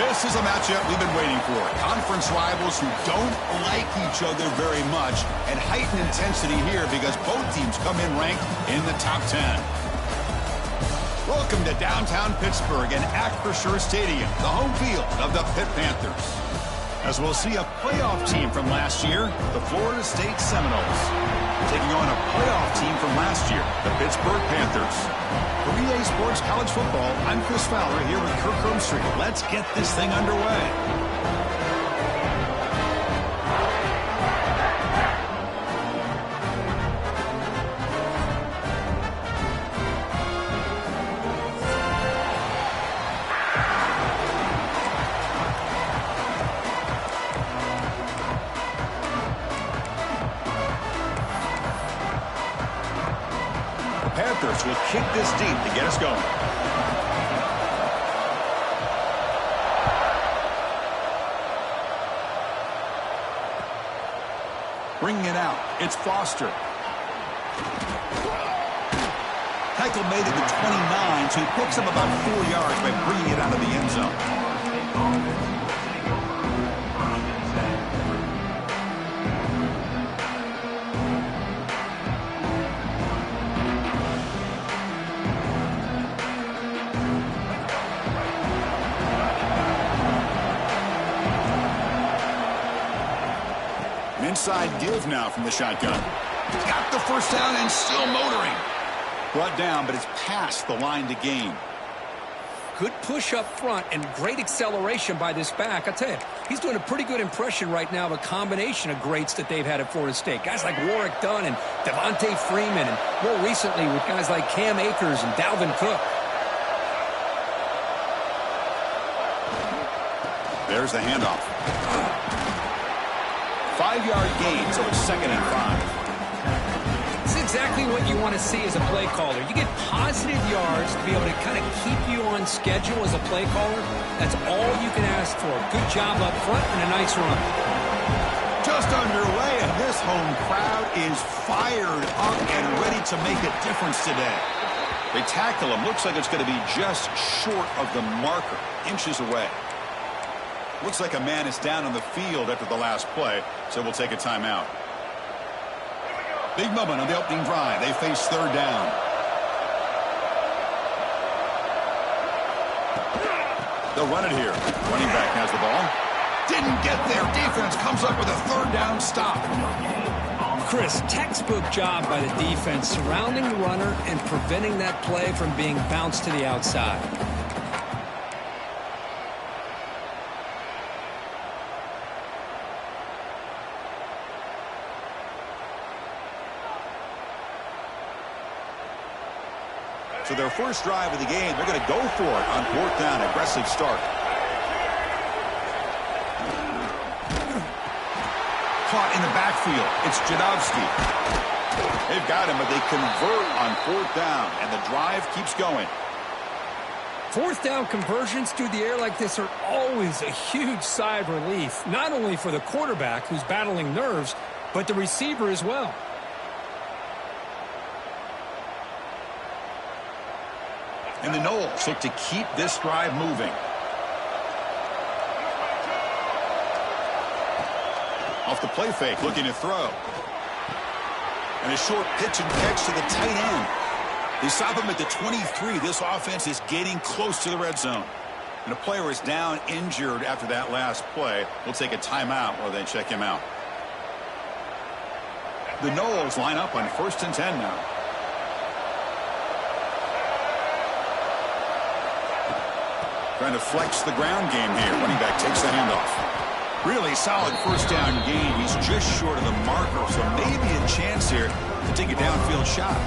This is a matchup we've been waiting for. Conference rivals who don't like each other very much, and heightened intensity here because both teams come in ranked in the top 10. Welcome to downtown Pittsburgh and Acrisure Stadium, the home field of the Pitt Panthers. As we'll see a playoff team from last year, the Florida State Seminoles, taking on a playoff team from last year, the Pittsburgh Panthers. For EA Sports College Football, I'm Chris Fowler here with Kirk Crumstreet. Let's get this thing underway. Panthers will kick this deep to get us going. Bringing it out. It's Foster. Heichel made it to 29, so he picks up about 4 yards by bringing it out of the end zone. Inside give now from the shotgun. Got the first down and still motoring. Brought down, but it's past the line to gain. Good push up front and great acceleration by this back. I tell you, he's doing a pretty good impression right now of a combination of greats that they've had at Florida State. Guys like Warwick Dunn and Devontae Freeman, and more recently with guys like Cam Akers and Dalvin Cook. There's the handoff. 5-yard gain, so it's 2nd and 5. It's exactly what you want to see as a play caller. You get positive yards to be able to kind of keep you on schedule as a play caller. That's all you can ask for. Good job up front and a nice run. Just underway, and this home crowd is fired up and ready to make a difference today. They tackle him. Looks like it's going to be just short of the marker, inches away. Looks like a man is down on the field after the last play, so we'll take a timeout. Big moment on the opening drive. They face 3rd down. They'll run it here. Running back has the ball. Didn't get there. Defense comes up with a 3rd down stop. Chris, textbook job by the defense surrounding the runner and preventing that play from being bounced to the outside. So their first drive of the game, they're going to go for it on 4th down. Aggressive start. Caught in the backfield. It's Jadowski. They've got him, but they convert on 4th down, and the drive keeps going. 4th down conversions through the air like this are always a huge sigh of relief, not only for the quarterback who's battling nerves, but the receiver as well. And the Noles look to keep this drive moving. Off the play fake, looking to throw. And a short pitch and catch to the tight end. They stop him at the 23. This offense is getting close to the red zone. And a player is down injured after that last play. We'll take a timeout while they check him out. The Noles line up on 1st and 10 now. Trying to flex the ground game here. Running back takes the handoff. Really solid first down gain. He's just short of the marker, so maybe a chance here to take a downfield shot.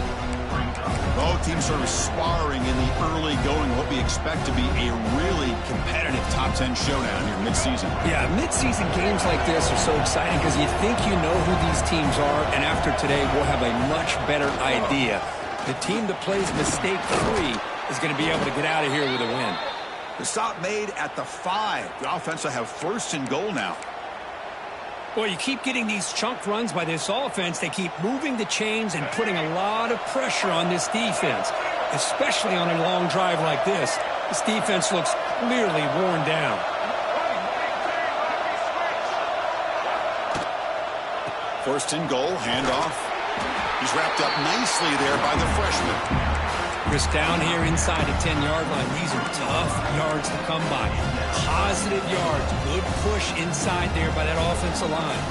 Both teams sort of sparring in the early going, what we expect to be a really competitive top 10 showdown here midseason. Yeah, midseason games like this are so exciting because you think you know who these teams are, and after today we'll have a much better idea. The team that plays mistake-free is going to be able to get out of here with a win. The stop made at the 5. The offense will have 1st and goal now. Well, you keep getting these chunk runs by this offense. They keep moving the chains and putting a lot of pressure on this defense, especially on a long drive like this. This defense looks clearly worn down. First and goal, handoff. He's wrapped up nicely there by the freshman. Chris, down here inside the 10-yard line, these are tough yards to come by. Positive yards, good push inside there by that offensive line.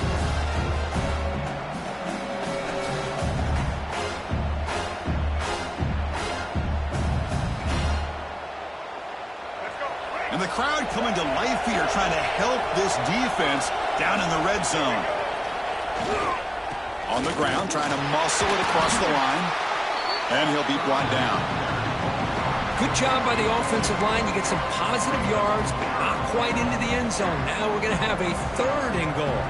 And the crowd coming to life here, trying to help this defense down in the red zone. On the ground, trying to muscle it across the line. And he'll be brought down. Good job by the offensive line. You get some positive yards, but not quite into the end zone. Now we're going to have a 3rd and goal.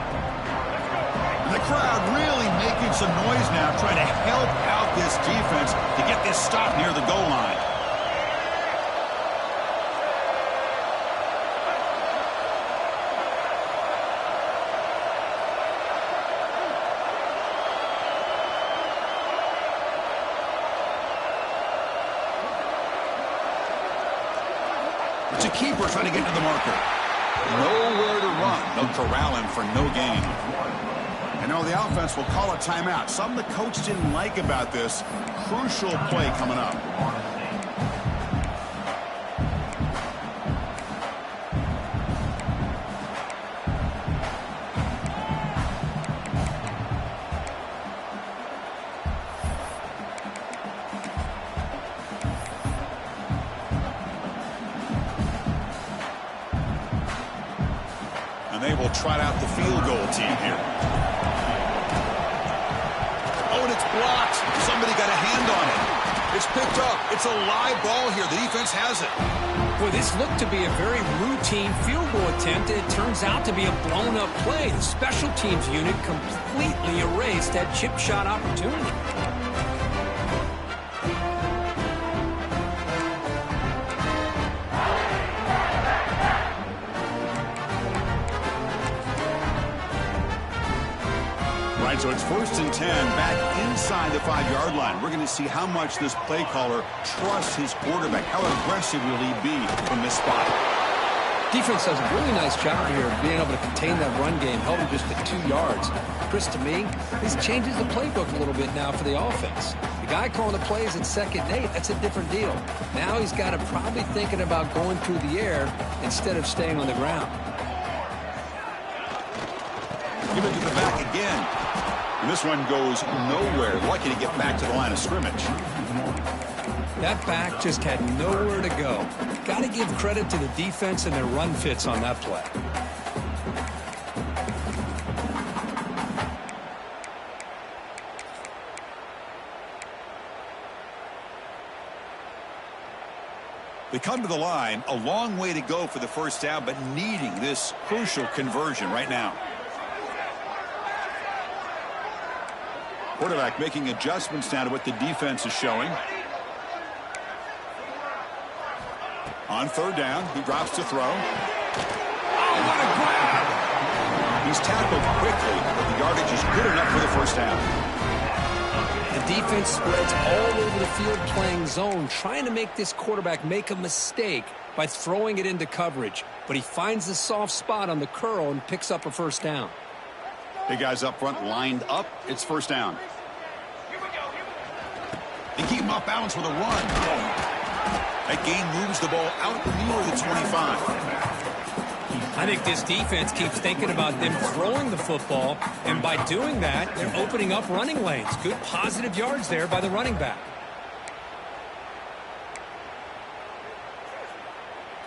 And the crowd really making some noise now, trying to help out this defense to get this stop near the goal line. It's a keeper trying to get to the marker. Nowhere to run. They'll corral him for no gain. And now the offense will call a timeout. Something the coach didn't like about this. Crucial play coming up. They will trot out the field goal team here. Oh, and it's blocked. Somebody got a hand on it. It's picked up. It's a live ball here. The defense has it. Boy, this looked to be a very routine field goal attempt, and it turns out to be a blown-up play. The special teams unit completely erased that chip shot opportunity. So it's 1st and 10 back inside the 5-yard line. We're going to see how much this play caller trusts his quarterback. How aggressive will he be from this spot? Defense does a really nice job here of being able to contain that run game, held him just at 2 yards. Chris, to me, this changes the playbook a little bit now for the offense. The guy calling the plays at 2nd and 8, that's a different deal. Now he's got to probably thinking about going through the air instead of staying on the ground. Give it to the back again. And this one goes nowhere. Lucky to get back to the line of scrimmage. That back just had nowhere to go. Got to give credit to the defense and their run fits on that play. They come to the line, a long way to go for the first down, but needing this crucial conversion right now. Quarterback making adjustments now to what the defense is showing. On 3rd down, he drops to throw. Oh, what a grab! He's tackled quickly, but the yardage is good enough for the first down. The defense spreads all over the field playing zone, trying to make this quarterback make a mistake by throwing it into coverage. But he finds the soft spot on the curl and picks up a first down. Big guys up front lined up. It's first down. They keep him off balance with a run. That gain moves the ball out near the 25. I think this defense keeps thinking about them throwing the football, and by doing that, they're opening up running lanes. Good positive yards there by the running back.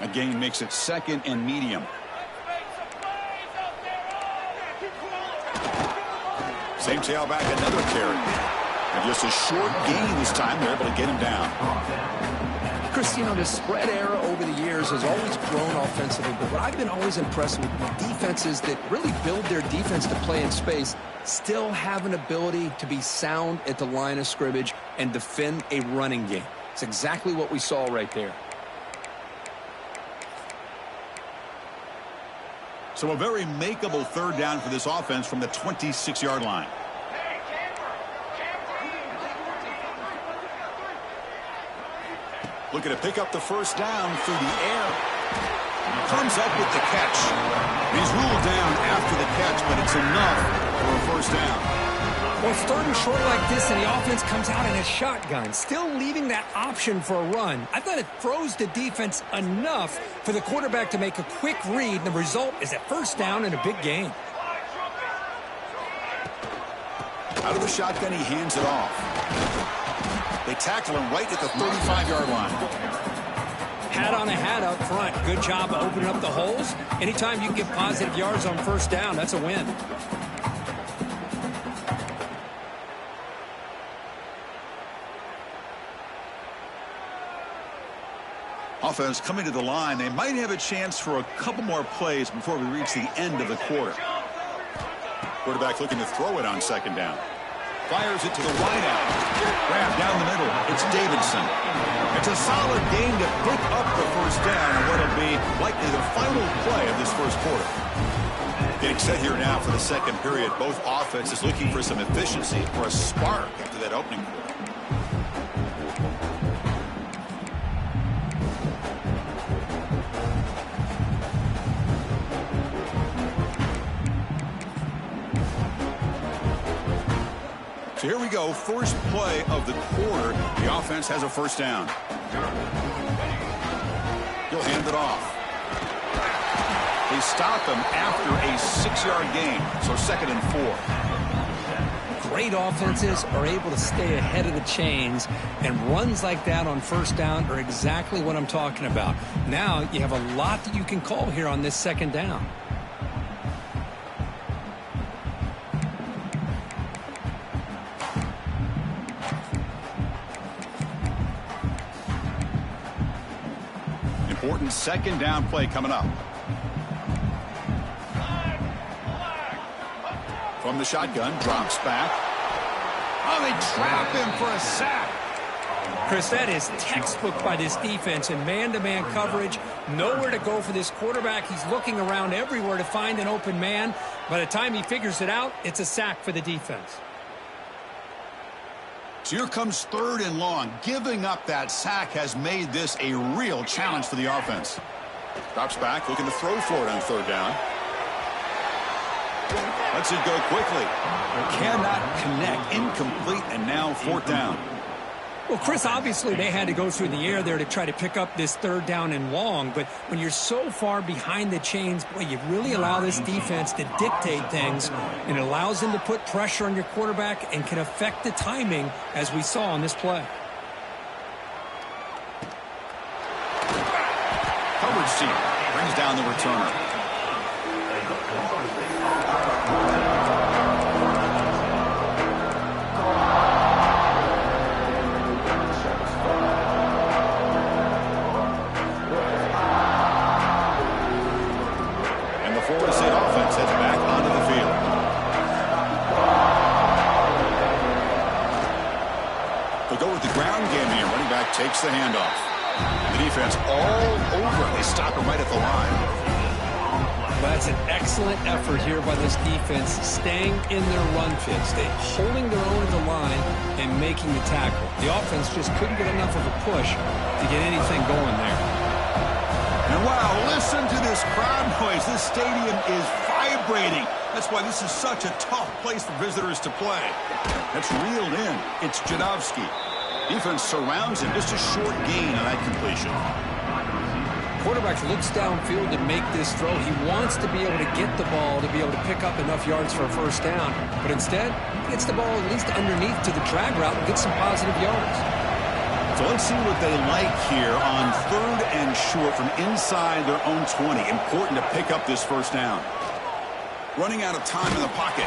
A gain makes it 2nd and medium. Same tailback, another carry. And just a short gain this time. They're able to get him down. Chris, you know, the spread era over the years has always grown offensively, but what I've been always impressed with defenses that really build their defense to play in space still have an ability to be sound at the line of scrimmage and defend a running game. It's exactly what we saw right there. So a very makeable 3rd down for this offense from the 26-yard line. Looking to pick up the first down through the air. Comes up with the catch. He's ruled down after the catch, but it's enough for a first down. Well, starting short like this and the offense comes out in a shotgun, still leaving that option for a run. I thought it throws the defense enough for the quarterback to make a quick read, and the result is a first down and a big gain. Out of the shotgun, he hands it off. They tackle him right at the 35-yard line. Hat on a hat up front. Good job of opening up the holes. Anytime you can get positive yards on first down, that's a win. Offense coming to the line. They might have a chance for a couple more plays before we reach the end of the quarter. Quarterback looking to throw it on second down. Fires it to the wideout. Grab down the middle. It's Davidson. It's a solid gain to pick up the first down on what will be likely the final play of this first quarter. Getting set here now for the second period. Both offenses looking for some efficiency or a spark after that opening quarter. So here we go, first play of the quarter. The offense has a first down. He'll hand it off. They stop him after a 6-yard gain, so 2nd and 4. Great offenses are able to stay ahead of the chains, and runs like that on first down are exactly what I'm talking about. Now you have a lot that you can call here on this second down. Important second down play coming up. From the shotgun, drops back. Oh, they trap him for a sack. Chris, that is textbook by this defense in man-to-man coverage. Nowhere to go for this quarterback. He's looking around everywhere to find an open man. By the time he figures it out, it's a sack for the defense. So here comes 3rd and long. Giving up that sack has made this a real challenge for the offense. Drops back, looking to throw for it on 3rd down. Lets it go quickly. Cannot connect. Incomplete, and now 4th down. Well, Chris, obviously they had to go through the air there to try to pick up this 3rd down and long, but when you're so far behind the chains, boy, you really allow this defense to dictate things, and it allows them to put pressure on your quarterback and can affect the timing, as we saw on this play. Coverage team brings down the returner. Florida State offense heads back onto the field. They'll go with the ground game here. Running back takes the handoff. The defense all over. They stop him right at the line. Well, that's an excellent effort here by this defense, staying in their run fits. They holding their own at the line and making the tackle. The offense just couldn't get enough of a push to get anything going there. And wow, listen to this crowd noise. This stadium is vibrating. That's why this is such a tough place for visitors to play. That's reeled in. It's Jadowski. Defense surrounds him. Just a short gain on that completion. Quarterback looks downfield to make this throw. He wants to be able to get the ball to be able to pick up enough yards for a first down. But instead, he gets the ball at least underneath to the drag route and gets some positive yards. So let's see what they like here on 3rd and short from inside their own 20. Important to pick up this first down. Running out of time in the pocket.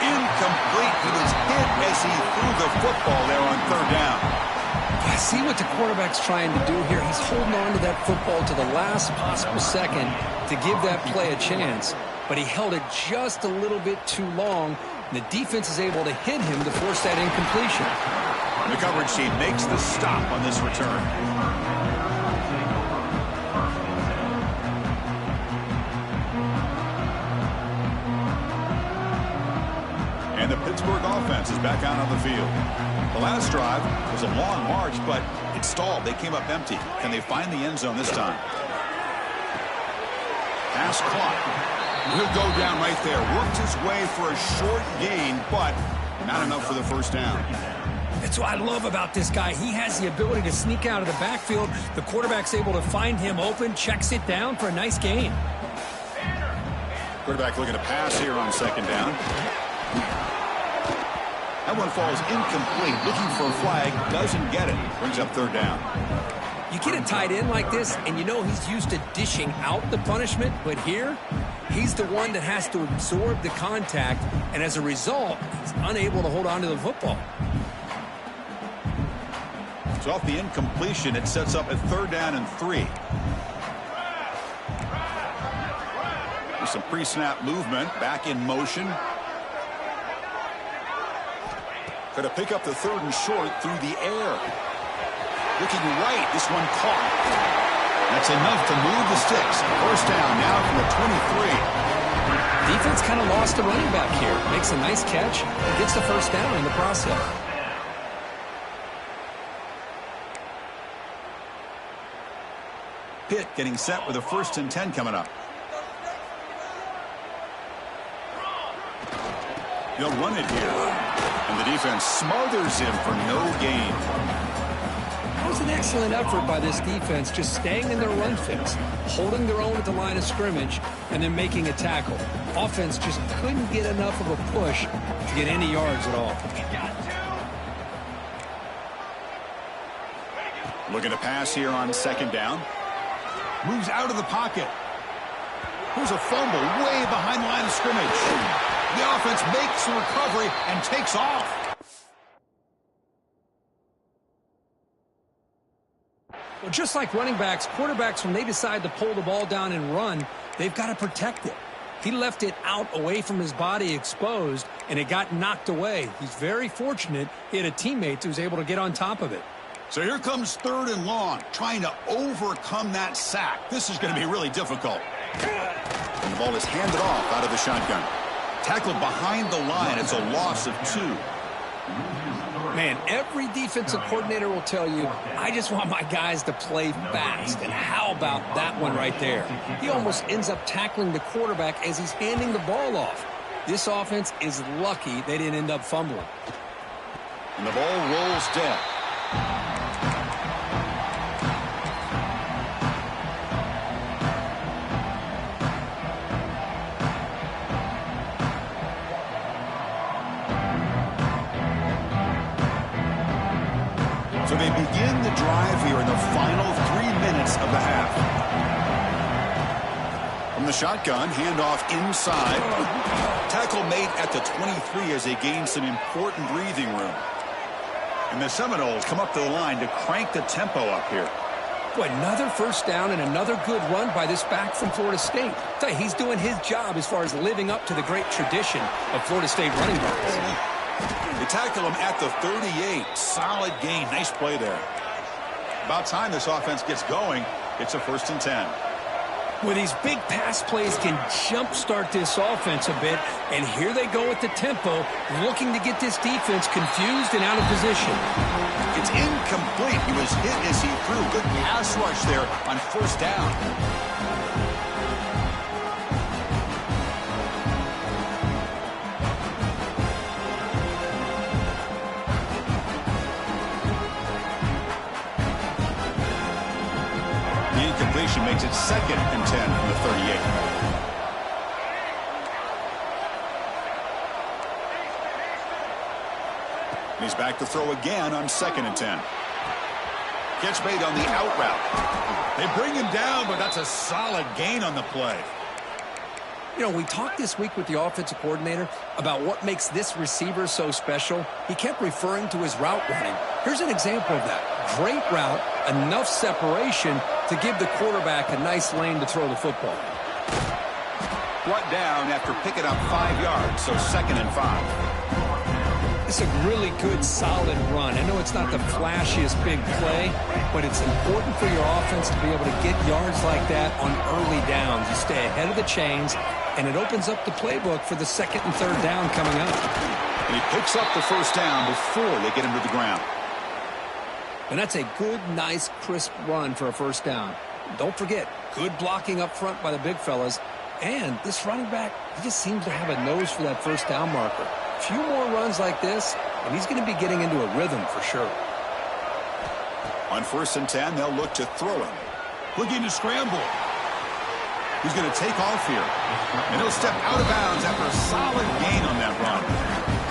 Incomplete. He was hit as he threw the football there on 3rd down. I see what the quarterback's trying to do here. He's holding on to that football to the last possible second to give that play a chance. But he held it just a little bit too long. And the defense is able to hit him to force that incompletion. The coverage team makes the stop on this return. And the Pittsburgh offense is back out on the field. The last drive was a long march, but it stalled. They came up empty. Can they find the end zone this time? Pass caught. He'll go down right there. Worked his way for a short gain, but not enough for the first down. That's what I love about this guy. He has the ability to sneak out of the backfield. The quarterback's able to find him open, checks it down for a nice gain. Quarterback looking to pass here on second down. That one falls incomplete. Looking for a flag. Doesn't get it. Brings up third down. You get a tight end like this, and you know he's used to dishing out the punishment, but here, he's the one that has to absorb the contact, and as a result, he's unable to hold on to the football. So off the incompletion, it sets up a third down and 3. With some pre-snap movement, back in motion. Going to pick up the third and short through the air. Looking right, this one caught. That's enough to move the sticks. First down now from the 23. Defense kind of lost a running back here. Makes a nice catch and gets the first down in the process. Pitt getting set with a 1st and 10 coming up. They'll run it here. And the defense smothers him for no gain. That was an excellent effort by this defense, just staying in their run fix, holding their own at the line of scrimmage, and then making a tackle. Offense just couldn't get enough of a push to get any yards at all. Looking to pass here on second down. Moves out of the pocket. Here's a fumble way behind the line of scrimmage. The offense makes the recovery and takes off. Well, just like running backs, quarterbacks, when they decide to pull the ball down and run, they've got to protect it. He left it out away from his body exposed, and it got knocked away. He's very fortunate he had a teammate who was able to get on top of it. So here comes 3rd and long, trying to overcome that sack. This is going to be really difficult. And the ball is handed off out of the shotgun. Tackled behind the line. It's a loss of 2. Man, every defensive coordinator will tell you, I just want my guys to play fast. And how about that one right there? He almost ends up tackling the quarterback as he's handing the ball off. This offense is lucky they didn't end up fumbling. And the ball rolls dead. So they begin the drive here in the final 3 minutes of the half. From the shotgun, handoff inside. Tackle made at the 23 as they gain some important breathing room. And the Seminoles come up to the line to crank the tempo up here. Boy, another first down and another good run by this back from Florida State. He's doing his job as far as living up to the great tradition of Florida State running backs. They tackle him at the 38. Solid gain. Nice play there. About time this offense gets going. It's a 1st and 10. Well, these big pass plays can jumpstart this offense a bit, and here they go at the tempo, looking to get this defense confused and out of position. It's incomplete. He was hit as he threw. Good pass rush there on 1st down. Makes it 2nd and 10 from the 38. And he's back to throw again on 2nd and 10. Catch made on the out route. They bring him down, but that's a solid gain on the play. You know, we talked this week with the offensive coordinator about what makes this receiver so special. He kept referring to his route running. Here's an example of that. Great route, enough separation to give the quarterback a nice lane to throw the football. Brought down after picking up 5 yards, so 2nd and 5. It's a really good, solid run. I know it's not the flashiest big play, but it's important for your offense to be able to get yards like that on early downs. You stay ahead of the chains, and it opens up the playbook for the 2nd and 3rd down coming up. And he picks up the 1st down before they get him to the ground. And that's a good, nice, crisp run for a 1st down. Don't forget, good blocking up front by the big fellas. And this running back, he just seems to have a nose for that first down marker. A few more runs like this, and he's going to be getting into a rhythm for sure. On 1st and 10, they'll look to throw it. Looking to scramble. He's going to take off here. And he'll step out of bounds after a solid gain on that run.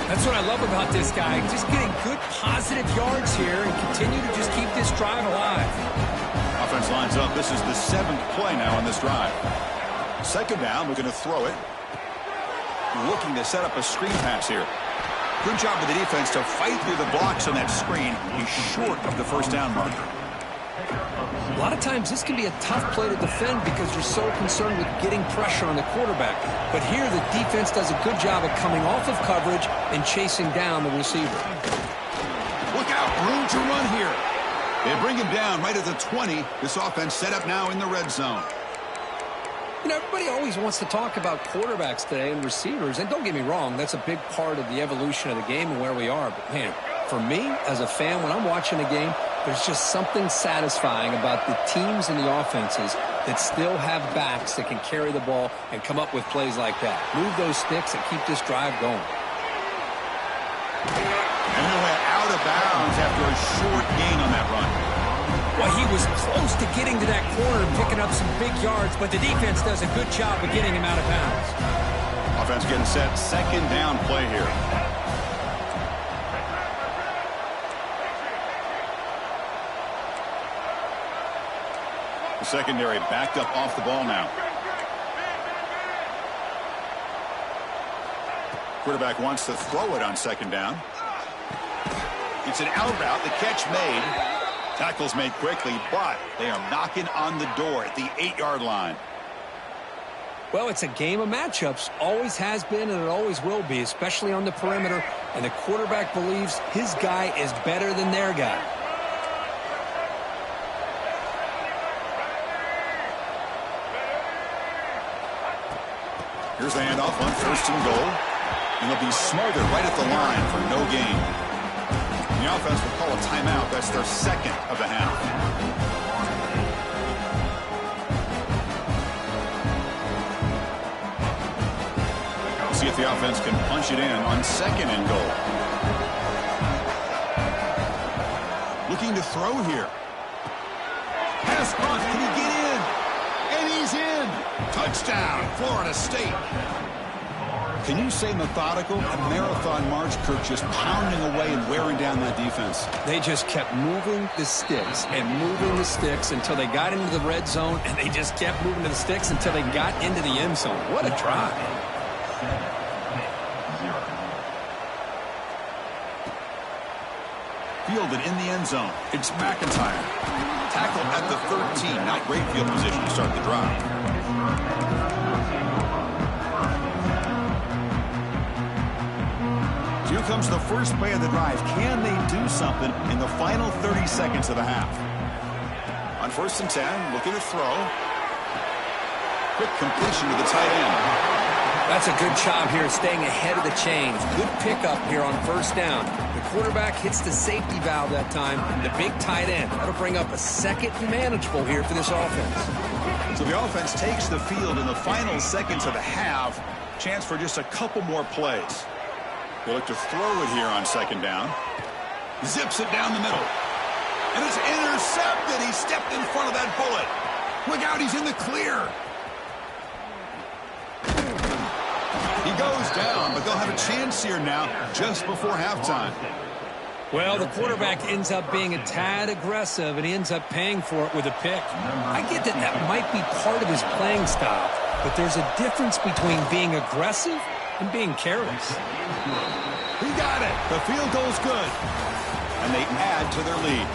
That's what I love about this guy. Just getting good positive yards here and continue to just keep this drive alive. Offense lines up. This is the 7th play now on this drive. 2nd down, we're going to throw it. Looking to set up a screen pass here. Good job of the defense to fight through the blocks on that screen. He's short of the first down marker. A lot of times this can be a tough play to defend because you're so concerned with getting pressure on the quarterback. But here the defense does a good job of coming off of coverage and chasing down the receiver. Look out, room to run here. They bring him down right at the 20. This offense set up now in the red zone. You know, everybody always wants to talk about quarterbacks today and receivers, and don't get me wrong, that's a big part of the evolution of the game and where we are. But, man, for me, as a fan, when I'm watching a game, there's just something satisfying about the teams and the offenses that still have backs that can carry the ball and come up with plays like that. Move those sticks and keep this drive going. And he went out of bounds after a short gain on that run. Well, he was close to getting to that corner and picking up some big yards, but the defense does a good job of getting him out of bounds. Offense getting set. 2nd down play here. The secondary backed up off the ball now. Quarterback wants to throw it on 2nd down. It's an out route. The catch made. Tackles made quickly, but they are knocking on the door at the 8-yard line. Well, it's a game of matchups. Always has been and it always will be, especially on the perimeter. And the quarterback believes his guy is better than their guy. Here's the handoff on 1st and goal. And they'll be smothered right at the line for no gain. The offense will call a timeout. That's their 2nd of the half. We'll see if the offense can punch it in on 2nd and goal. Looking to throw here. Pass off. Can he get in? And he's in. Touchdown, Florida State. Can you say methodical? A marathon march, Kirk, just pounding away and wearing down that defense. They just kept moving the sticks and moving the sticks until they got into the red zone, and they just kept moving the sticks until they got into the end zone. What a drive. Fielded in the end zone. It's McIntyre. Tackle at the 13. Not great field position to start the drive. Here comes the first play of the drive. Can they do something in the final 30 seconds of the half? On 1st and 10, looking to throw. Quick completion to the tight end. That's a good job here staying ahead of the chains. Good pickup here on 1st down. The quarterback hits the safety valve that time. The big tight end. That'll bring up a 2nd and manageable here for this offense. So the offense takes the field in the final seconds of the half. Chance for just a couple more plays. They look to throw it here on 2nd down. Zips it down the middle. And it's intercepted. He stepped in front of that bullet. Look out, he's in the clear. He goes down, but they'll have a chance here now just before halftime. Well, the quarterback ends up being a tad aggressive, and he ends up paying for it with a pick. I get that that might be part of his playing style, but there's a difference between being aggressive and being careless. He got it. The field goal's good. And they add to their lead.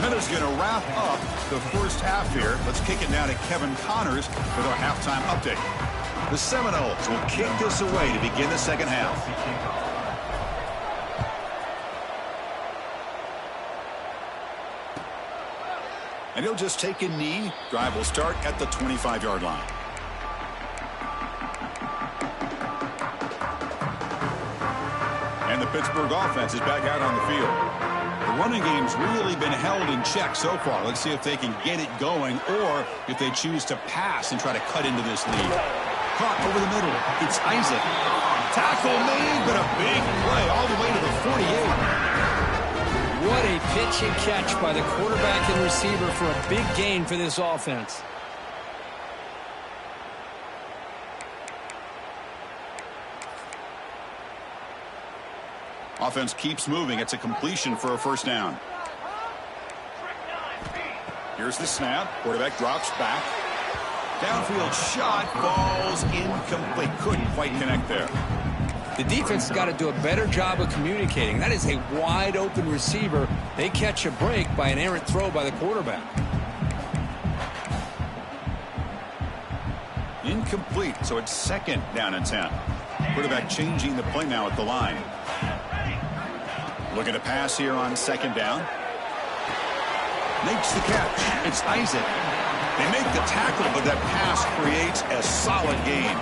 Miller's going to wrap up the first half here. Let's kick it now to Kevin Connors with our halftime update. The Seminoles will kick this away to begin the 2nd half. And he'll just take a knee. Drive will start at the 25-yard line. And the Pittsburgh offense is back out on the field. The running game's really been held in check so far. Let's see if they can get it going or if they choose to pass and try to cut into this lead. Caught over the middle. It's Isaac. Tackle made, but a big play all the way to the 48. What a pitch and catch by the quarterback and receiver for a big gain for this offense. Offense keeps moving. It's a completion for a first down. Here's the snap. Quarterback drops back. Downfield shot falls incomplete. Couldn't quite connect there. The defense has got to do a better job of communicating. That is a wide open receiver. They catch a break by an errant throw by the quarterback. Incomplete, so it's second down and 10. Quarterback changing the play now at the line. Looking to pass here on second down. Makes the catch. It's Isaac. They make the tackle, but that pass creates a solid gain.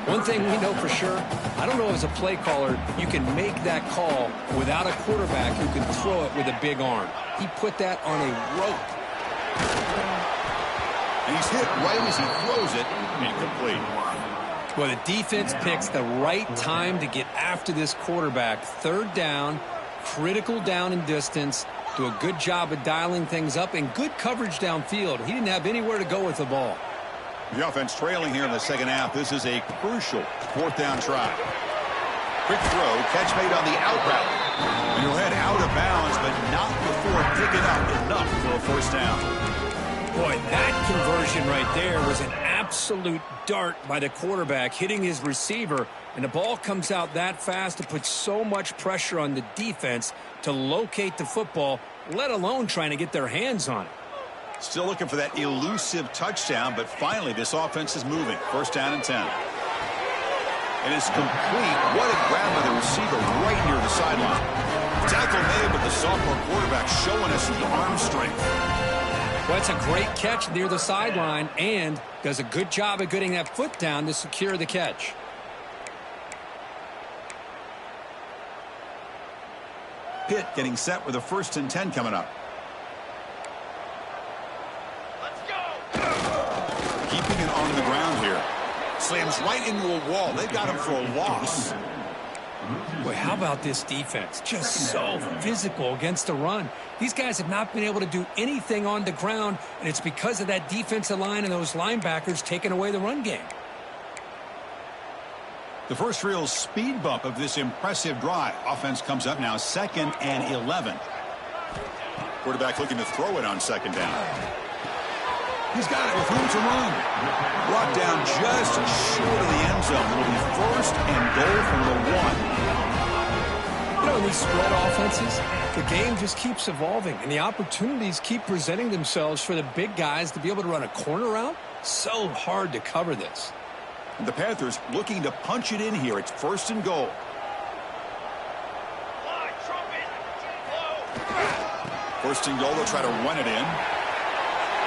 One thing we know for sure, I don't know as a play caller, you can make that call without a quarterback who can throw it with a big arm. He put that on a rope. And he's hit right as he throws it. Incomplete. Well, the defense picks the right time to get after this quarterback. Third down, critical down and distance. Do a good job of dialing things up and good coverage downfield. He didn't have anywhere to go with the ball. The offense trailing here in the second half. This is a crucial fourth down try. Quick throw, catch made on the out route. And he'll head out of bounds, but not before picking up enough for a first down. Boy, that conversion right there was an absolute dart by the quarterback, hitting his receiver, and the ball comes out that fast to put so much pressure on the defense to locate the football, let alone trying to get their hands on it. Still looking for that elusive touchdown, but finally this offense is moving. First down and 10. It is complete. What a grab by the receiver right near the sideline. Tackle made, but the sophomore quarterback showing us his arm strength. Well, it's a great catch near the sideline and does a good job of getting that foot down to secure the catch. Pitt getting set with a first and 10 coming up. Let's go. Keeping it on the ground here. Slams right into a wall. They've got him for a loss. Boy, how about this defense? Just so physical against the run. These guys have not been able to do anything on the ground, and it's because of that defensive line and those linebackers taking away the run game. The first real speed bump of this impressive drive. Offense comes up now, 2nd and 11. Quarterback looking to throw it on second down. He's got it with room to run. Brought down just short of the end zone. It'll be first and goal from the 1. You know, in these spread offenses, the game just keeps evolving, and the opportunities keep presenting themselves for the big guys to be able to run a corner route. So hard to cover this. And the Panthers looking to punch it in here. It's first and goal. First and goal, they'll try to run it in.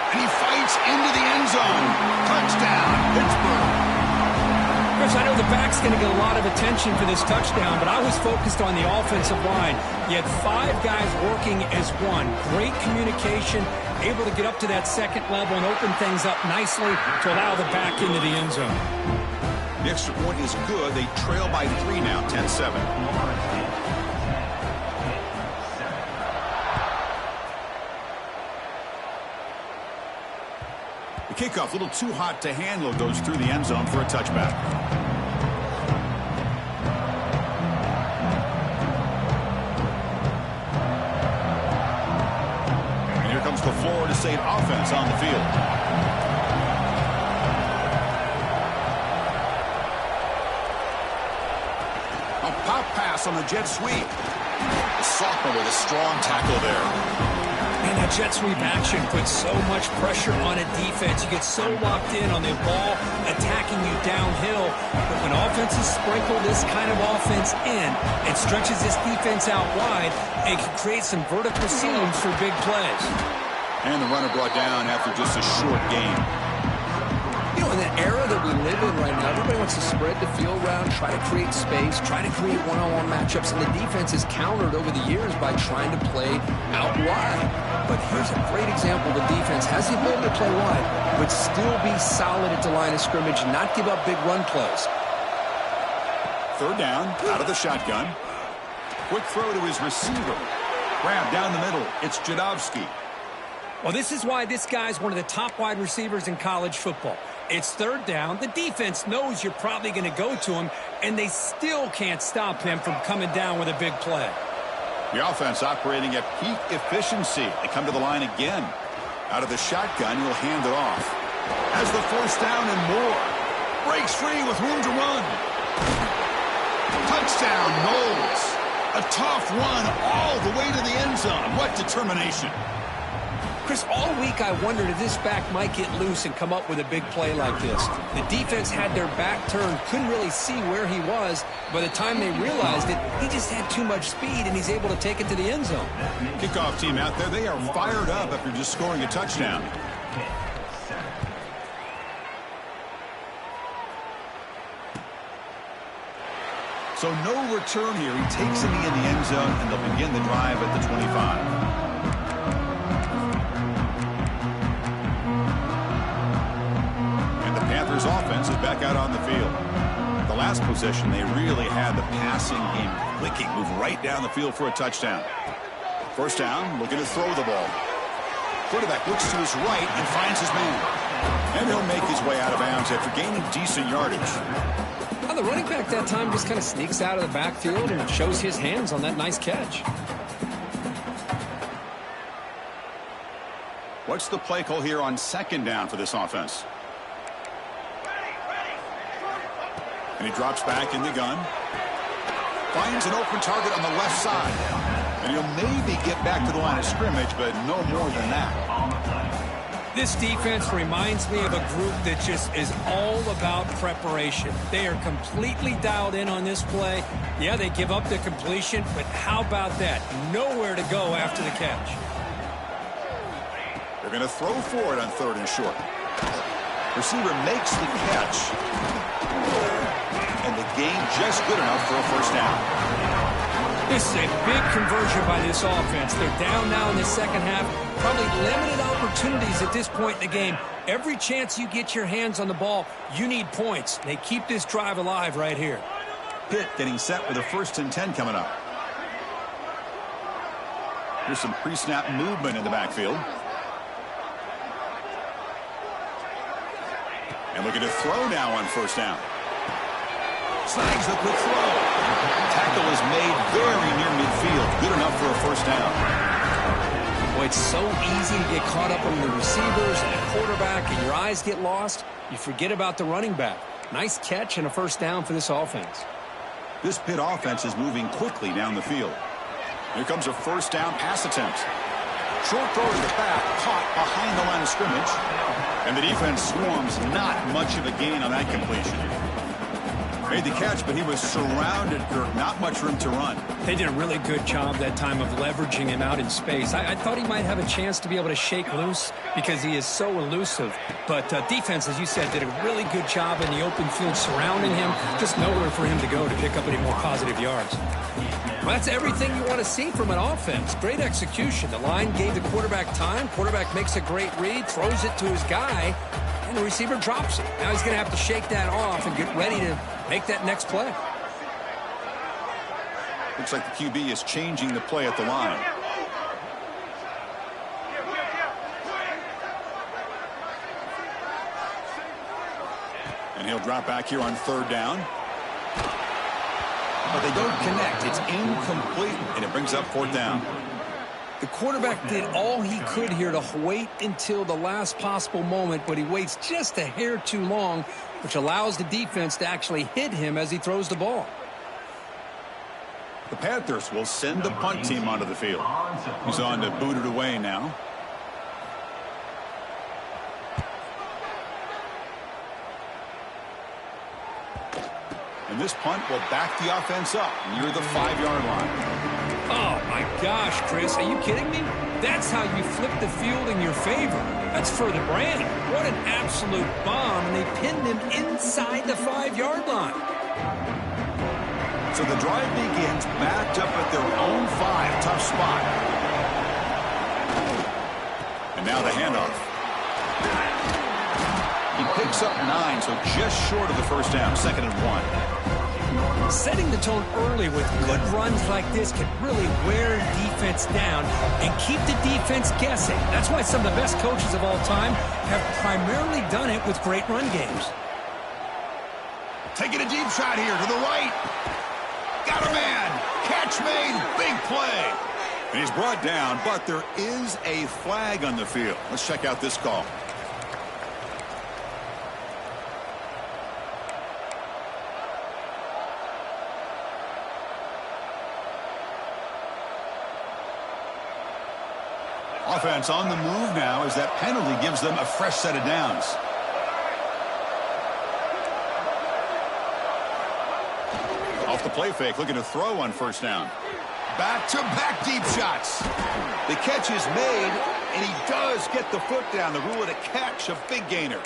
And he fights into the end zone. Touchdown, Pittsburgh. Chris, I know the back's going to get a lot of attention for this touchdown, but I was focused on the offensive line. You had 5 guys working as one. Great communication, able to get up to that second level and open things up nicely to allow the back into the end zone. The extra point is good. They trail by 3 now, 10-7. The kickoff, a little too hot to handle, goes through the end zone for a touchback. And here comes the Florida State offense on the field. A pop pass on the jet sweep. The sophomore with a strong tackle there. And that jet sweep action puts so much pressure on a defense. You get so locked in on the ball attacking you downhill. But when offenses sprinkle this kind of offense in, it stretches this defense out wide and can create some vertical seams for big plays. And the runner brought down after just a short game. You know, in in the era that we live in right now, everybody wants to spread the field around, try to create space, try to create one-on-one matchups, and the defense is countered over the years by trying to play out wide. But here's a great example. The defense has the ability to play wide, but still be solid at the line of scrimmage, not give up big run plays. Third down, out of the shotgun. Quick throw to his receiver. Grab down the middle. It's Jadovsky. Well, this is why this guy's one of the top wide receivers in college football. It's third down. The defense knows you're probably going to go to him, and they still can't stop him from coming down with a big play. The offense operating at peak efficiency. They come to the line again. Out of the shotgun, he'll hand it off. Has the first down and more. Breaks free with room to run. Touchdown, Knowles. A tough run all the way to the end zone. What determination. Chris, all week I wondered if this back might get loose and come up with a big play like this. The defense had their back turned, couldn't really see where he was. By the time they realized it, he just had too much speed, and he's able to take it to the end zone. Kickoff team out there, they are fired up after just scoring a touchdown. So no return here. He takes it in the end zone, and they'll begin the drive at the 25. Panthers offense is back out on the field. The last possession, they really had the passing game clicking. Move right down the field for a touchdown. First down, looking to throw the ball. Quarterback looks to his right and finds his man. And he'll make his way out of bounds after gaining decent yardage. Well, the running back that time just kind of sneaks out of the backfield and shows his hands on that nice catch. What's the play call here on second down for this offense? And he drops back in the gun. Finds an open target on the left side. And he'll maybe get back to the line of scrimmage, but no more than that. This defense reminds me of a group that just is all about preparation. They are completely dialed in on this play. Yeah, they give up the completion, but how about that? Nowhere to go after the catch. They're going to throw for it on third and short. Receiver makes the catch. And the gain just good enough for a first down. This is a big conversion by this offense. They're down now in the second half. Probably limited opportunities at this point in the game. Every chance you get your hands on the ball, you need points. They keep this drive alive right here. Pitt getting set with a 1st and 10 coming up. Here's some pre-snap movement in the backfield. And looking to throw now on first down. Snags the quick throw. Tackle is made very near midfield. Good enough for a first down. Boy, it's so easy to get caught up on the receivers and the quarterback, and your eyes get lost. You forget about the running back. Nice catch and a first down for this offense. This Pitt offense is moving quickly down the field. Here comes a first down pass attempt. Short throw to the back, caught behind the line of scrimmage. And the defense swarms, not much of a gain on that completion. Made the catch, but he was surrounded, Kirk. Not much room to run. They did a really good job that time of leveraging him out in space. I thought he might have a chance to be able to shake loose because he is so elusive. But defense, as you said, did a really good job in the open field surrounding him. Just nowhere for him to go to pick up any more positive yards. Well, that's everything you want to see from an offense. Great execution. The line gave the quarterback time. Quarterback makes a great read, throws it to his guy, and the receiver drops it. Now he's going to have to shake that off and get ready to make that next play. Looks like the QB is changing the play at the line. And he'll drop back here on third down. But they don't connect. It's incomplete, and it brings up fourth down. The quarterback did all he could here to wait until the last possible moment, but he waits just a hair too long, which allows the defense to actually hit him as he throws the ball. The Panthers will send the punt team onto the field. He's on to boot it away now. And this punt will back the offense up near the 5-yard line. Oh, my gosh, Chris. Are you kidding me? That's how you flip the field in your favor. That's for the brand. What an absolute bomb, and they pinned him inside the 5-yard line. So the drive begins backed up at their own 5. Tough spot. And now the handoff. He picks up 9, so just short of the first down. 2nd and 1. Setting the tone early with good runs like this can really wear defense down and keep the defense guessing. That's why some of the best coaches of all time have primarily done it with great run games. Taking a deep shot here to the right. Got a man. Catch made. Big play. And he's brought down, but there is a flag on the field. Let's check out this call. Offense on the move now as that penalty gives them a fresh set of downs. Off the play fake, looking to throw on first down. Back-to-back deep shots. The catch is made, and he does get the foot down. The rule of the catch, a big gainer.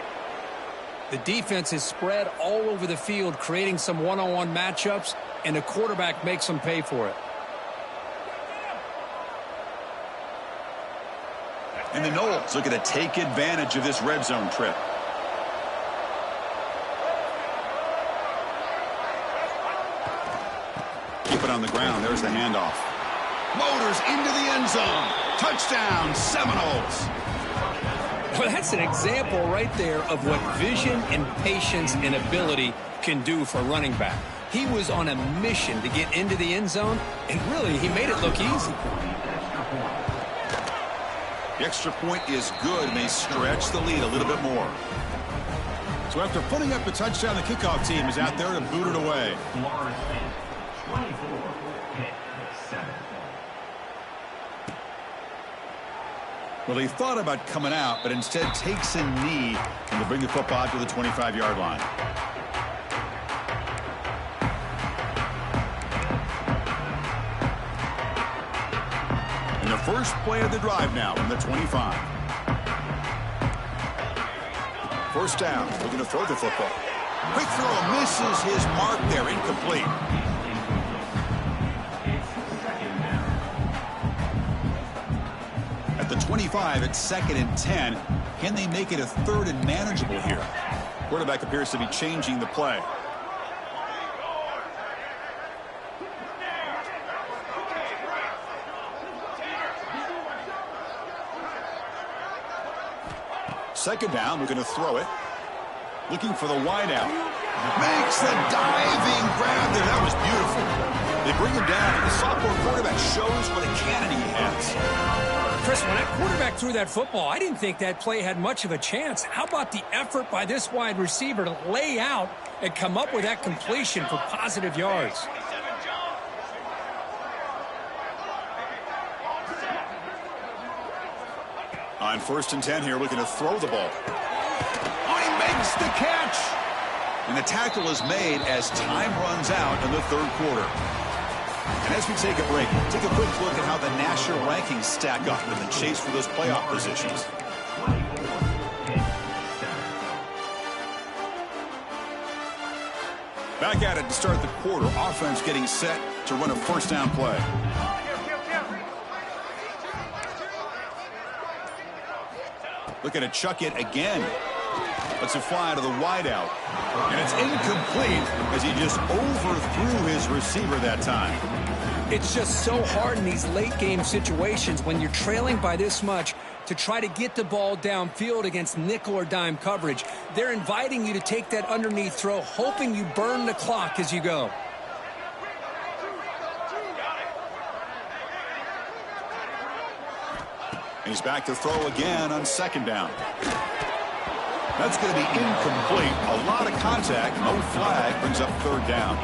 The defense is spread all over the field, creating some one-on-one matchups, and the quarterback makes them pay for it. And the Noles looking to take advantage of this red zone trip. Keep it on the ground. There's the handoff. Motors into the end zone. Touchdown, Seminoles. Well, that's an example right there of what vision and patience and ability can do for a running back. He was on a mission to get into the end zone, and really, he made it look easy. The extra point is good, and they stretch the lead a little bit more. So after putting up a touchdown, the kickoff team is out there to boot it away. Well, he thought about coming out, but instead takes a knee and will bring the football to the 25-yard line. And the first play of the drive now from the 25. First down, looking to throw the football. Quick throw, misses his mark there, incomplete. At the 25, it's 2nd and 10. Can they make it a 3rd and manageable here? Quarterback appears to be changing the play. Second down, we're going to throw it. Looking for the wideout. Makes the diving grab there. That was beautiful. They bring him down, and the sophomore quarterback shows what a cannon he has. Chris, when that quarterback threw that football, I didn't think that play had much of a chance. How about the effort by this wide receiver to lay out and come up with that completion for positive yards? On 1st and 10 here, looking to throw the ball. Oh, he makes the catch! And the tackle is made as time runs out in the 3rd quarter. And as we take a break, take a quick look at how the national rankings stack up in the chase for those playoff positions. Back at it to start the quarter. Offense getting set to run a first down play. Looking to chuck it again. Lets it fly to the wideout. And it's incomplete as he just overthrew his receiver that time. It's just so hard in these late-game situations when you're trailing by this much to try to get the ball downfield against nickel or dime coverage. They're inviting you to take that underneath throw, hoping you burn the clock as you go. He's back to throw again on 2nd down. That's going to be incomplete. A lot of contact. No flag. Brings up 3rd down.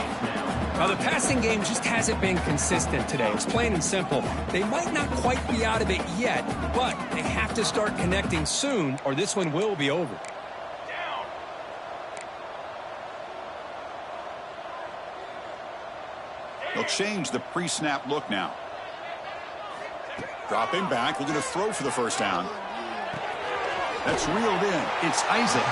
Now, the passing game just hasn't been consistent today. It's plain and simple. They might not quite be out of it yet, but they have to start connecting soon, or this one will be over. They'll change the pre-snap look now. Dropping back, looking to throw for the first down. That's reeled in. It's Isaac.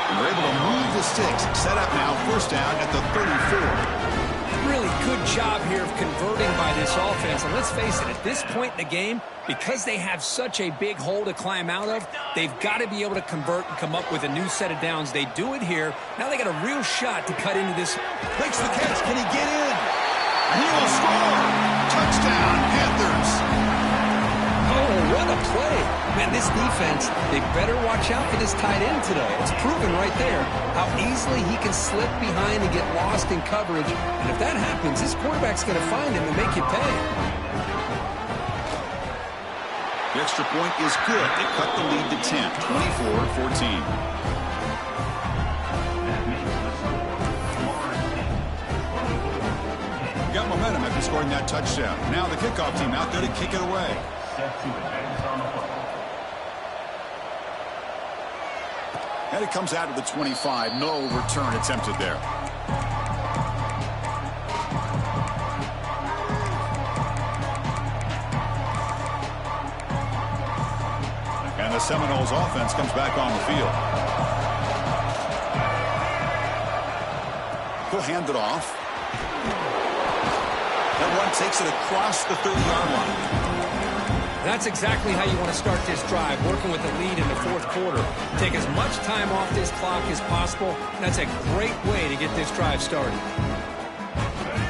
And they're able to move the sticks. Set up now, first down at the 34. Really good job here of converting by this offense. And let's face it, at this point in the game, because they have such a big hole to climb out of, they've got to be able to convert and come up with a new set of downs. They do it here. Now they got a real shot to cut into this. Makes the catch. Can he get in? And he will score. Touchdown, Panthers. Oh, what a play. Man, this defense, they better watch out for this tight end today. It's proven right there how easily he can slip behind and get lost in coverage. And if that happens, this quarterback's going to find him and make you pay. The extra point is good. They cut the lead to 10, 24-14. Got momentum after scoring that touchdown. Now the kickoff team out there to kick it away. And it comes out of the 25. No return attempted there. And the Seminoles offense comes back on the field. He'll hand it off. That one takes it across the 30-yard line. That's exactly how you want to start this drive, working with the lead in the fourth quarter. Take as much time off this clock as possible. That's a great way to get this drive started.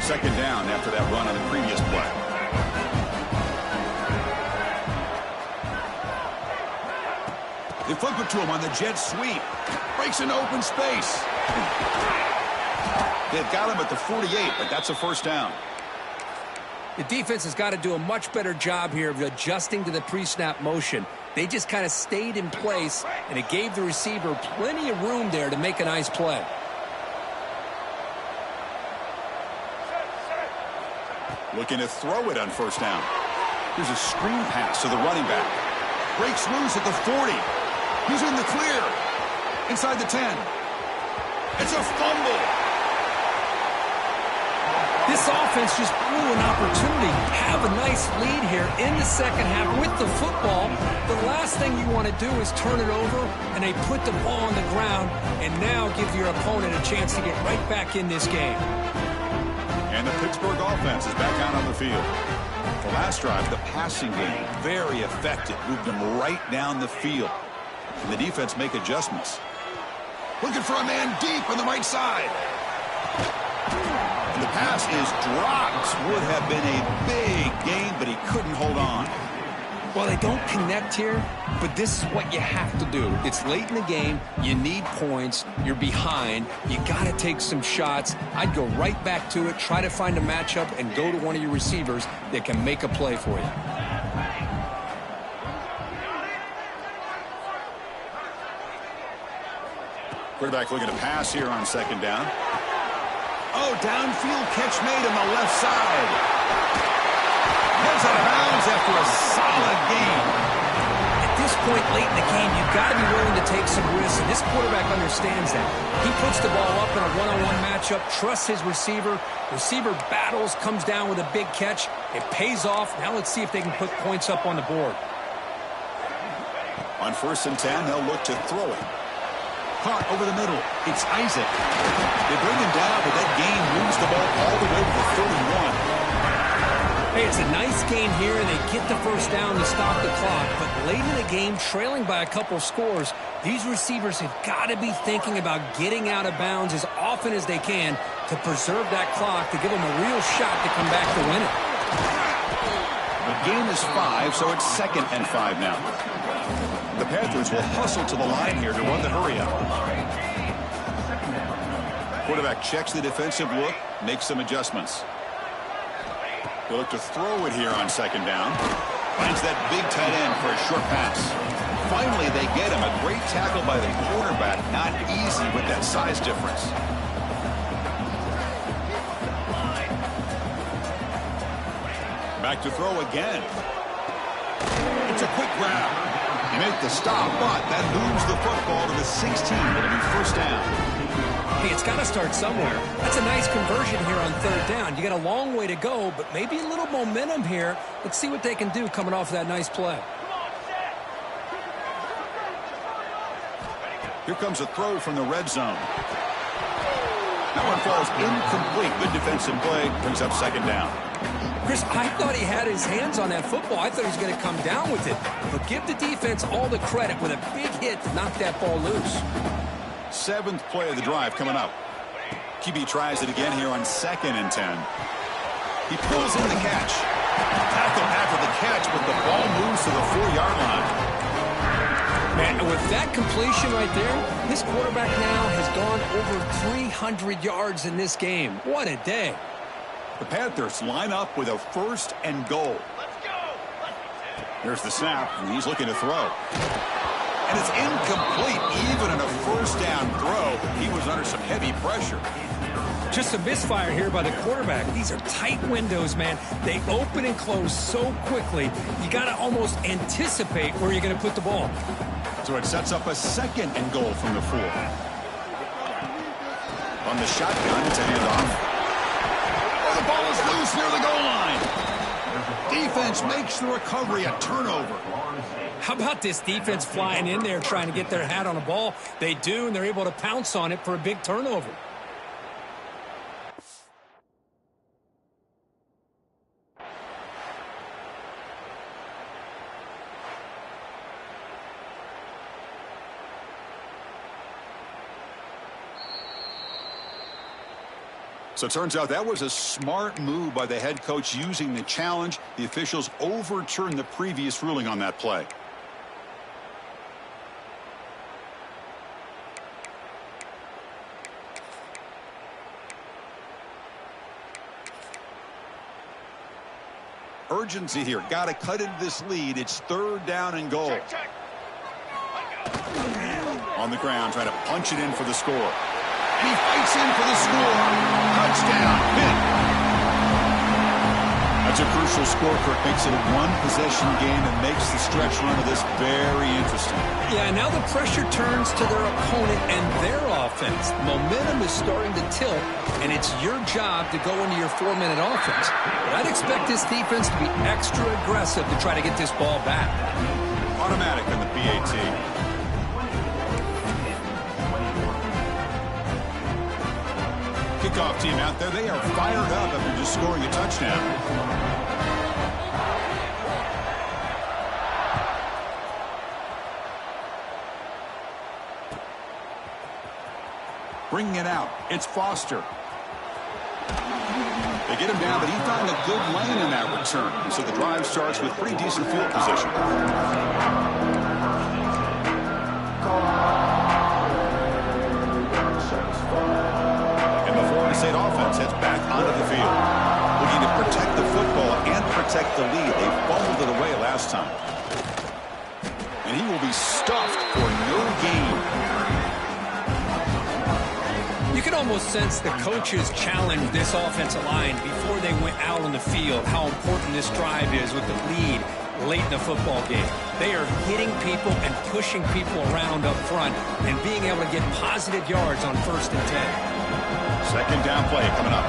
Second down after that run on the previous play. They flip it to him on the jet sweep. Breaks an open space. They've got him at the 48, but that's a first down. The defense has got to do a much better job here of adjusting to the pre-snap motion. They just kind of stayed in place, and it gave the receiver plenty of room there to make a nice play. Looking to throw it on first down. Here's a screen pass to the running back. Breaks loose at the 40. He's in the clear. Inside the 10. It's a fumble. This offense just blew an opportunity. Have a nice lead here in the second half with the football. The last thing you want to do is turn it over, and they put the ball on the ground and now give your opponent a chance to get right back in this game. And the Pittsburgh offense is back out on the field. The last drive, the passing game, very effective. Moved them right down the field. And the defense make adjustments. Looking for a man deep on the right side. And the pass is dropped. Would have been a big gain, but he couldn't hold on. Well, they don't connect here, but this is what you have to do. It's late in the game. You need points. You're behind. You got to take some shots. I'd go right back to it, try to find a matchup, and go to one of your receivers that can make a play for you. Quarterback looking to pass here on second down. Oh, downfield catch made on the left side. Goes out of bounds after a solid game. At this point late in the game, you've got to be willing to take some risks, and this quarterback understands that. He puts the ball up in a one-on-one matchup, trusts his receiver. Receiver battles, comes down with a big catch. It pays off. Now let's see if they can put points up on the board. On 1st and 10, they'll look to throw it. Caught over the middle. It's Isaac. They bring him down, but that gain moves the ball all the way to the 31. Hey, it's a nice gain here, and they get the first down to stop the clock. But late in the game, trailing by a couple scores, these receivers have got to be thinking about getting out of bounds as often as they can to preserve that clock, to give them a real shot to come back to win it. The game is 5, so it's 2nd and 5 now. The Panthers will hustle to the line here to run the hurry up. Quarterback checks the defensive look, makes some adjustments. They'll look to throw it here on second down. Finds that big tight end for a short pass. Finally, they get him. A great tackle by the quarterback. Not easy with that size difference. Back to throw again. It's a quick grab. They make the stop, but that moves the football to the 16. It'll be first down. Hey, it's got to start somewhere. That's a nice conversion here on third down. You got a long way to go, but maybe a little momentum here. Let's see what they can do coming off that nice play. Here comes a throw from the red zone. That one falls incomplete. Good defensive play. Brings up second down. Chris, I thought he had his hands on that football. I thought he was going to come down with it. But give the defense all the credit with a big hit to knock that ball loose. Seventh play of the drive coming up. QB tries it again here on 2nd and 10. He pulls in the catch. Tackle after the catch, but the ball moves to the 4-yard line. Man, with that completion right there, this quarterback now has gone over 300 yards in this game. What a day. The Panthers line up with a 1st and goal. There's the snap, and he's looking to throw. And it's incomplete. Even in a 1st down throw, he was under some heavy pressure. Just a misfire here by the quarterback. These are tight windows, man. They open and close so quickly. You got to almost anticipate where you're going to put the ball. So it sets up a 2nd and goal from the 4. On the shotgun, it's a handoff. Oh, the ball is loose near the goal line. Defense makes the recovery a turnover. How about this defense flying in there trying to get their hat on the ball? They do, and they're able to pounce on it for a big turnover. So it turns out that was a smart move by the head coach using the challenge. The officials overturned the previous ruling on that play. Urgency here. Got to cut into this lead. It's 3rd down and goal. On the ground, trying to punch it in for the score. And he fights in for the score. Touchdown. Pitt. That's a crucial score, Kirk. Makes it a 1-possession game and makes the stretch run of this very interesting. Yeah, now the pressure turns to their opponent and their offense. Momentum is starting to tilt, and it's your job to go into your 4-minute offense. But I'd expect this defense to be extra aggressive to try to get this ball back. Automatic on the PAT. Kickoff team out there. They are fired up after just scoring a touchdown. Bringing it out. It's Foster. They get him down, but he found a good lane in that return. So the drive starts with pretty decent field position. State offense heads back onto the field, looking to protect the football and protect the lead. They fumbled it away last time, and he will be stuffed for no gain. You can almost sense the coaches challenged this offensive line before they went out on the field. How important this drive is with the lead late in the football game. They are hitting people and pushing people around up front and being able to get positive yards on 1st and 10. 2nd down play coming up.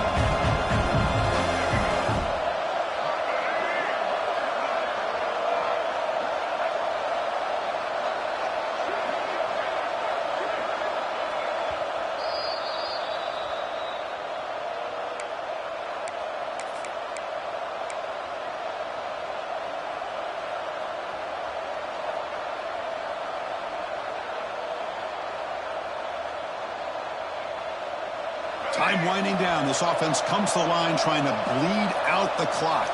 Time winding down. This offense comes to the line trying to bleed out the clock.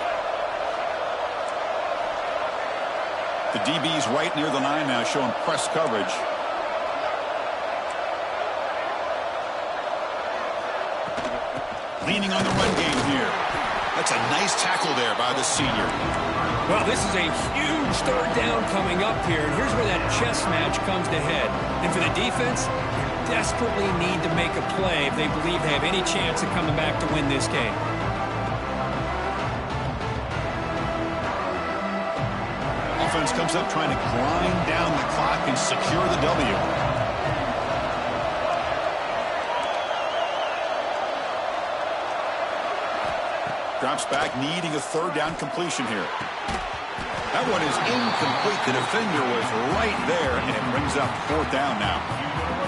The DB's right near the line now, showing press coverage. Leaning on the run game here. That's a nice tackle there by the senior. Well, this is a huge 3rd down coming up here. And here's where that chess match comes to head. And for the defense, they desperately need to make a play if they believe they have any chance of coming back to win this game. Offense comes up trying to grind down the clock and secure the W. Drops back, needing a third down completion here. That one is incomplete. The defender was right there, and it brings up fourth down now.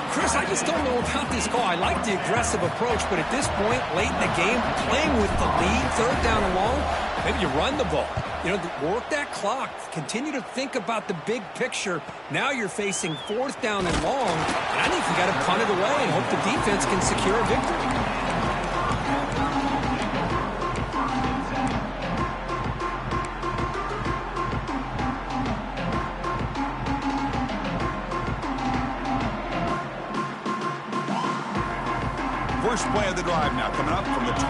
Chris, I just don't know about this call. I like the aggressive approach, but at this point, late in the game, playing with the lead, third down and long, maybe you run the ball. You know, work that clock. Continue to think about the big picture. Now you're facing fourth down and long, and I think you got to punt it away and hope the defense can secure a victory. First play of the drive now, coming up from the 29.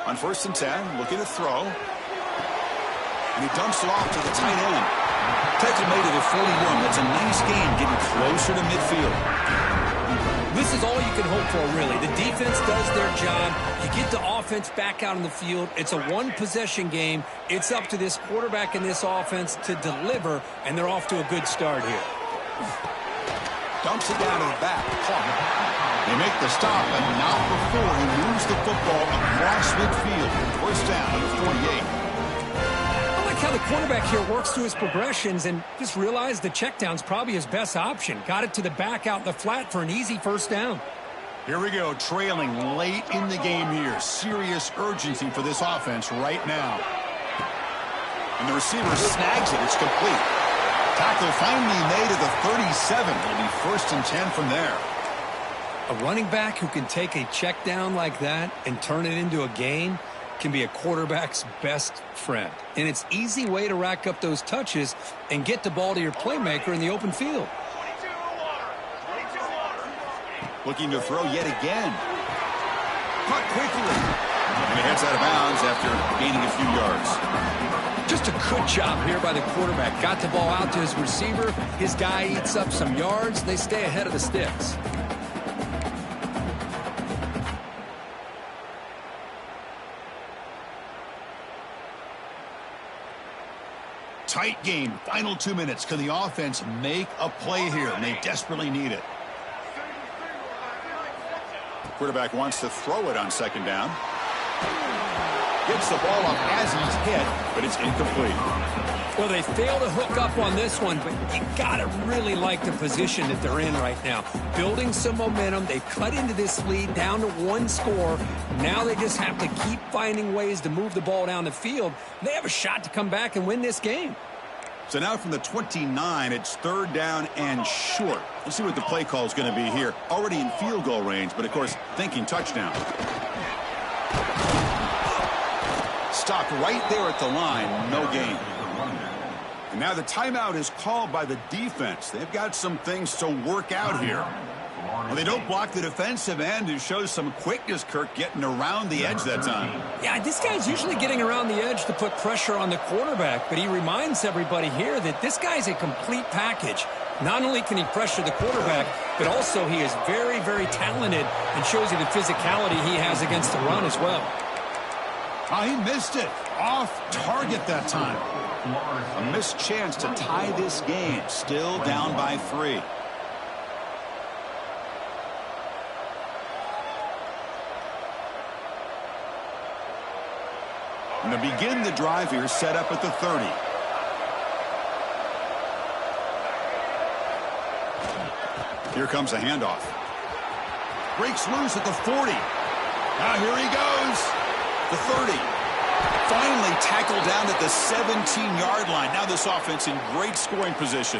On 1st and 10, looking to throw. And he dumps it off to the tight end. Tackle made it at 41. That's a nice gain, getting closer to midfield. This is all you can hope for, really. The defense does their job. You get the offense back out on the field. It's a one-possession game. It's up to this quarterback and this offense to deliver, and they're off to a good start here. Dumps it down to the back. They make the stop, but not before he moves the football across midfield. First down at the 48. I like how the quarterback here works through his progressions and just realized the check down's probably his best option. Got it to the back out in the flat for an easy first down. Here we go, trailing late in the game here. Serious urgency for this offense right now. And the receiver snags it. It's complete. Tackle finally made at the 37. It'll be 1st and 10 from there. A running back who can take a check down like that and turn it into a gain can be a quarterback's best friend. And it's an easy way to rack up those touches and get the ball to your playmaker in the open field. Looking to throw yet again. Caught quickly. And he heads out of bounds after gaining a few yards. Just a good job here by the quarterback. Got the ball out to his receiver. His guy eats up some yards. They stay ahead of the sticks. Tight game. Final 2 minutes. Can the offense make a play here? And they desperately need it. Quarterback wants to throw it on 2nd down. Gets the ball up as he's hit, but it's incomplete. Well, they fail to hook up on this one, but you got to really like the position that they're in right now. Building some momentum. They've cut into this lead down to 1 score. Now they just have to keep finding ways to move the ball down the field. They have a shot to come back and win this game. So now from the 29, it's 3rd down and short. Let's see what the play call is going to be here. Already in field goal range, but of course, thinking touchdown. Stopped right there at the line, no gain. And now the timeout is called by the defense. They've got some things to work out here. Well, they don't block the defensive end, who shows some quickness, Kirk, getting around the edge that time. Yeah, this guy's usually getting around the edge to put pressure on the quarterback, but he reminds everybody here that this guy's a complete package. Not only can he pressure the quarterback, but also he is very, very talented and shows you the physicality he has against the run as well. Oh, he missed it. Off target that time. A missed chance to tie this game. Still down by 3. And to begin the drive here, set up at the 30. Here comes a handoff. Breaks loose at the 40. Now here he goes. The 30. Finally tackled down at the 17-yard line. Now this offense in great scoring position.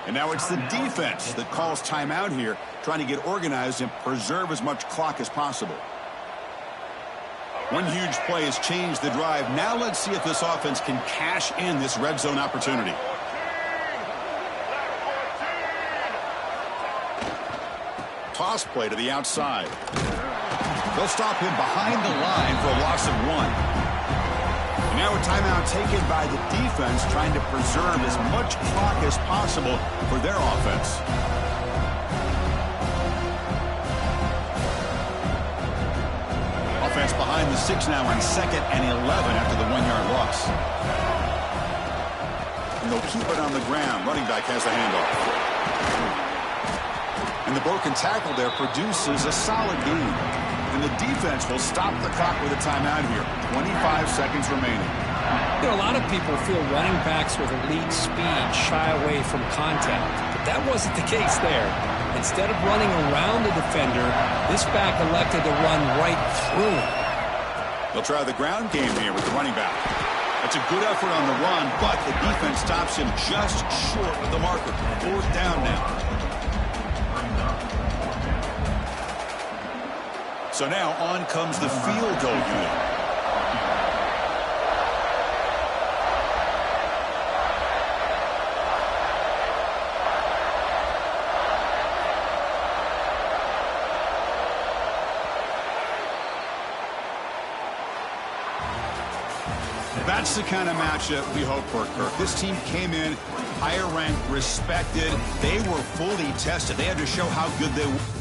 And now it's the defense that calls timeout here, trying to get organized and preserve as much clock as possible. One huge play has changed the drive. Now let's see if this offense can cash in this red zone opportunity. Toss play to the outside. They'll stop him behind the line for a loss of 1. And now a timeout taken by the defense, trying to preserve as much clock as possible for their offense. Offense behind the 6 now on 2nd and 11 after the 1-yard loss. And they'll keep it on the ground. Running back has the handoff. And the broken tackle there produces a solid gain. And the defense will stop the clock with a timeout here. 25 seconds remaining. You know, a lot of people feel running backs with elite speed shy away from contact. But that wasn't the case there. Instead of running around the defender, this back elected to run right through him. They'll try the ground game here with the running back. That's a good effort on the run, but the defense stops him just short of the marker. 4th down now. So now on comes the field goal unit. That's the kind of matchup we hope for, Kirk. This team came in higher ranked, respected. They were fully tested. They had to show how good they were.